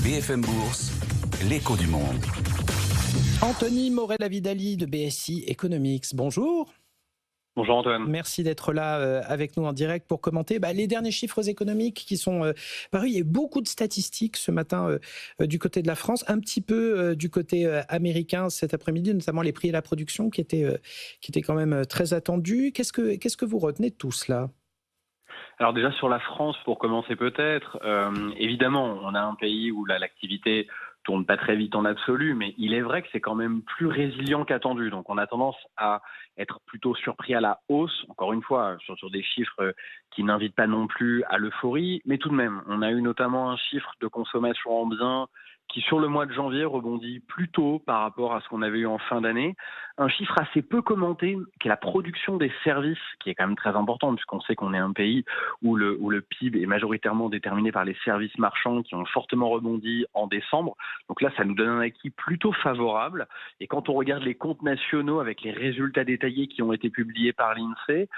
BFM Bourse, l'écho du monde. Anthony Morel-Avidali de BSI Economics, bonjour. Bonjour Antoine. Merci d'être là avec nous en direct pour commenter les derniers chiffres économiques qui sont parus. Il y a beaucoup de statistiques ce matin du côté de la France, un petit peu du côté américain cet après-midi, notamment les prix et la production qui étaient quand même très attendus. Qu'est-ce que vous retenez de tout cela ? Alors déjà sur la France, pour commencer peut-être, évidemment, on a un pays où l'activité tourne pas très vite en absolu, mais il est vrai que c'est quand même plus résilient qu'attendu. Donc on a tendance à être plutôt surpris à la hausse, encore une fois, sur des chiffres qui n'invitent pas non plus à l'euphorie, mais tout de même, on a eu notamment un chiffre de consommation en biens qui sur le mois de janvier rebondit plus tôt par rapport à ce qu'on avait eu en fin d'année. Un chiffre assez peu commenté, qui est la production des services, qui est quand même très importante, puisqu'on sait qu'on est un pays où le PIB est majoritairement déterminé par les services marchands qui ont fortement rebondi en décembre. Donc là, ça nous donne un acquis plutôt favorable. Et quand on regarde les comptes nationaux avec les résultats détaillés qui ont été publiés par l'INSEE,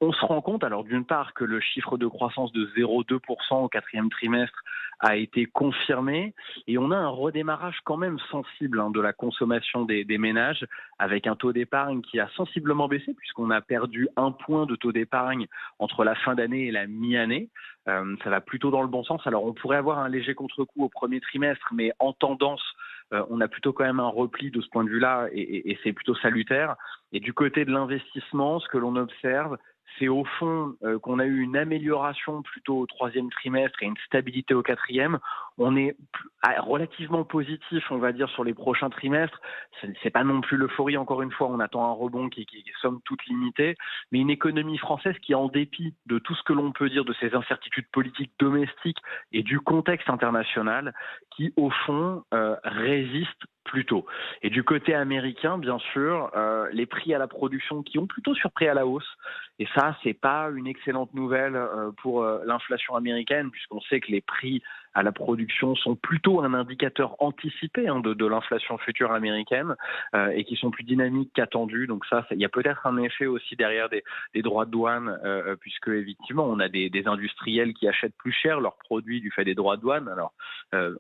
on se rend compte, alors d'une part, que le chiffre de croissance de 0,2% au quatrième trimestre a été confirmé. Et on a un redémarrage quand même sensible de la consommation des ménages, avec un taux d'épargne qui a sensiblement baissé, puisqu'on a perdu 1 point de taux d'épargne entre la fin d'année et la mi-année. Ça va plutôt dans le bon sens. Alors on pourrait avoir un léger contre-coup au premier trimestre, mais en tendance, on a plutôt quand même un repli de ce point de vue-là, et c'est plutôt salutaire. Et du côté de l'investissement, ce que l'on observe, c'est au fond qu'on a eu une amélioration plutôt au troisième trimestre et une stabilité au quatrième. On est relativement positif, on va dire, sur les prochains trimestres. C'est pas non plus l'euphorie, encore une fois, on attend un rebond qui est somme toute limité, mais une économie française qui, en dépit de tout ce que l'on peut dire de ces incertitudes politiques domestiques et du contexte international, qui au fond résiste plutôt. Et du côté américain, bien sûr, les prix à la production qui ont plutôt surpris à la hausse. Et ça, c'est pas une excellente nouvelle pour l'inflation américaine, puisqu'on sait que les prix à la production sont plutôt un indicateur anticipé de l'inflation future américaine et qui sont plus dynamiques qu'attendues. Donc ça, il y a peut-être un effet aussi derrière des droits de douane, puisque effectivement, on a des industriels qui achètent plus cher leurs produits du fait des droits de douane. Alors,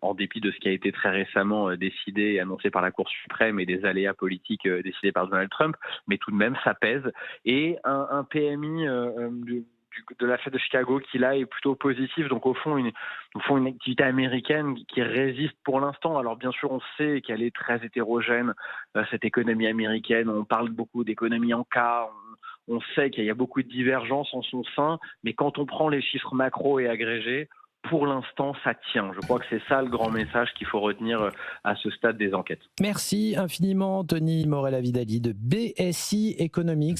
en dépit de ce qui a été très récemment décidé et annoncé par la Cour suprême et des aléas politiques décidés par Donald Trump, mais tout de même, ça pèse. Et un PMI de la Fed de Chicago qui là est plutôt positif, donc au fond une activité américaine qui résiste pour l'instant. Alors bien sûr on sait qu'elle est très hétérogène, cette économie américaine, on parle beaucoup d'économie en cas, on sait qu'il y a beaucoup de divergences en son sein, mais quand on prend les chiffres macro et agrégés, pour l'instant, ça tient. Je crois que c'est ça le grand message qu'il faut retenir à ce stade des enquêtes. Merci infiniment, Anthony Morel-Avidali de BSI Economics.